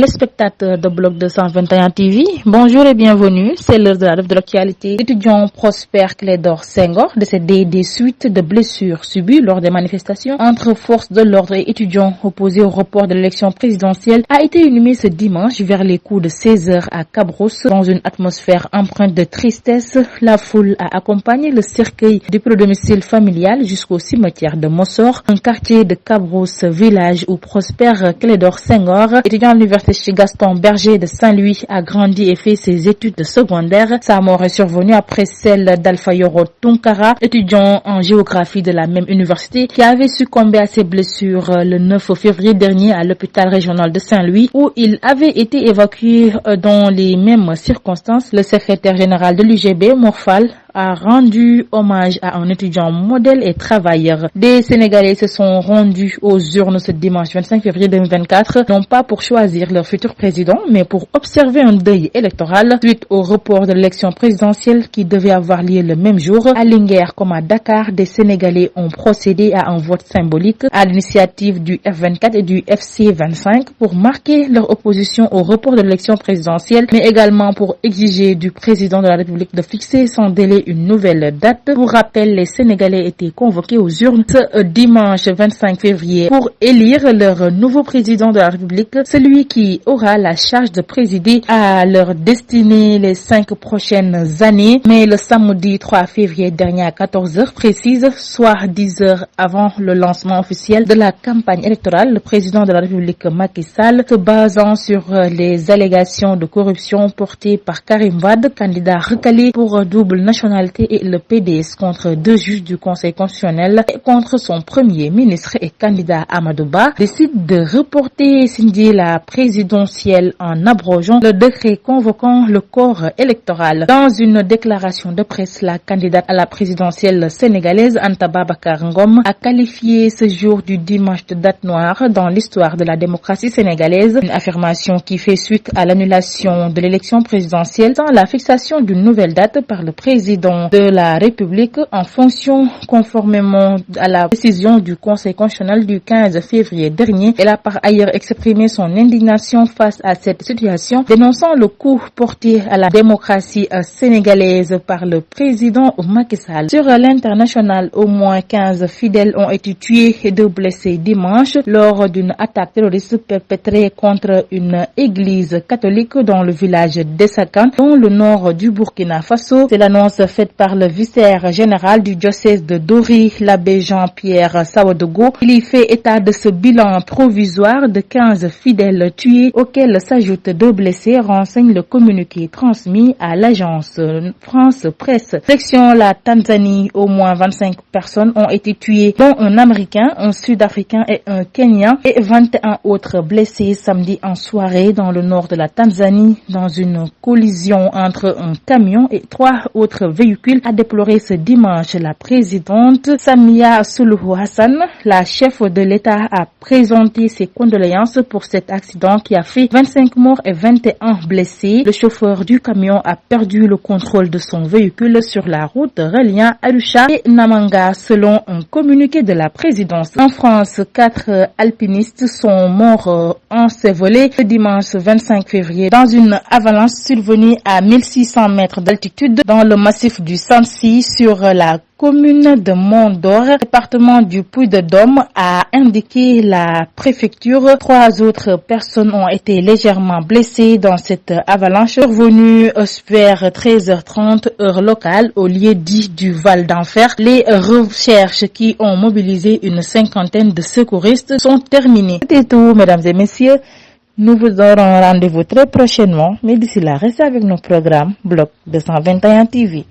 téléspectateurs de Bloc 221 TV, bonjour et bienvenue. C'est l'heure de la revue de l'actualité. L'étudiant Prosper Clédor Senghor, décédé des suites de blessures subies lors des manifestations entre forces de l'ordre et étudiants opposés au report de l'élection présidentielle, a été inhumé ce dimanche vers les coups de 16h à Cabrousse. Dans une atmosphère empreinte de tristesse, la foule a accompagné le cercueil depuis le domicile familial jusqu'au cimetière de Mossor, un quartier de Cabrousse, village où Prosper Clédor Senghor, étudiant à l'université chez Gaston Berger de Saint-Louis, a grandi et fait ses études de secondaire. Sa mort est survenue après celle d'Alpha Yoro Tunkara, étudiant en géographie de la même université, qui avait succombé à ses blessures le 9 février dernier à l'hôpital régional de Saint-Louis, où il avait été évacué dans les mêmes circonstances. Le secrétaire général de l'UGB, Morphal, a rendu hommage à un étudiant modèle et travailleur. Des Sénégalais se sont rendus aux urnes ce dimanche 25 février 2024, non pas pour choisir leur futur président, mais pour observer un deuil électoral suite au report de l'élection présidentielle qui devait avoir lieu le même jour. À Linguère comme à Dakar, des Sénégalais ont procédé à un vote symbolique à l'initiative du F24 et du FC25 pour marquer leur opposition au report de l'élection présidentielle, mais également pour exiger du président de la République de fixer sans délai une nouvelle date. Pour rappel, les Sénégalais étaient convoqués aux urnes ce dimanche 25 février pour élire leur nouveau président de la République, celui qui aura la charge de présider à leur destinée les 5 prochaines années. Mais le samedi 3 février dernier à 14h précise, soit 10 heures avant le lancement officiel de la campagne électorale, le président de la République Macky Sall, se basant sur les allégations de corruption portées par Karim Wade, candidat recalé pour double nationalité, et le PDS contre 2 juges du Conseil constitutionnel et contre son premier ministre et candidat Amadou Ba, décide de reporter et signer la présidentielle en abrogeant le décret convoquant le corps électoral. Dans une déclaration de presse, la candidate à la présidentielle sénégalaise Anta Babacar Ngom a qualifié ce jour du dimanche de date noire dans l'histoire de la démocratie sénégalaise, une affirmation qui fait suite à l'annulation de l'élection présidentielle sans la fixation d'une nouvelle date par le président de la République en fonction conformément à la décision du Conseil constitutionnel du 15 février dernier. Elle a par ailleurs exprimé son indignation face à cette situation, dénonçant le coup porté à la démocratie sénégalaise par le président Macky Sall. Sur l'international, au moins 15 fidèles ont été tués et 2 blessés dimanche lors d'une attaque terroriste perpétrée contre une église catholique dans le village d'Essakan, dans le nord du Burkina Faso. C'est l'annonce faite par le vicaire général du diocèse de Dori, l'abbé Jean-Pierre Sawadogo. Il y fait état de ce bilan provisoire de 15 fidèles tués, auxquels s'ajoutent 2 blessés, renseigne le communiqué transmis à l'agence France Presse. Section la Tanzanie, au moins 25 personnes ont été tuées, dont un Américain, un Sud-Africain et un Kenyan, et 21 autres blessés samedi en soirée dans le nord de la Tanzanie, dans une collision entre un camion et 3 autres véhicules, a déploré ce dimanche la présidente Samia Suluhu Hassan. La chef de l'État a présenté ses condoléances pour cet accident qui a fait 25 morts et 21 blessés. Le chauffeur du camion a perdu le contrôle de son véhicule sur la route reliant Arusha et Namanga, selon un communiqué de la présidence. En France, 4 alpinistes sont morts ensevelés le dimanche 25 février dans une avalanche survenue à 1600 mètres d'altitude dans le massif du Sancy sur la commune de Mont-d'Or, département du Puy-de-Dôme, a indiqué la préfecture. 3 autres personnes ont été légèrement blessées dans cette avalanche survenue vers 13h30 heure locale au lieu dit du Val d'Enfer. Les recherches qui ont mobilisé une 50aine de secouristes sont terminées. C'est tout, mesdames et messieurs. Nous vous aurons rendez-vous très prochainement, mais d'ici là, restez avec nos programmes Bloc 221 TV.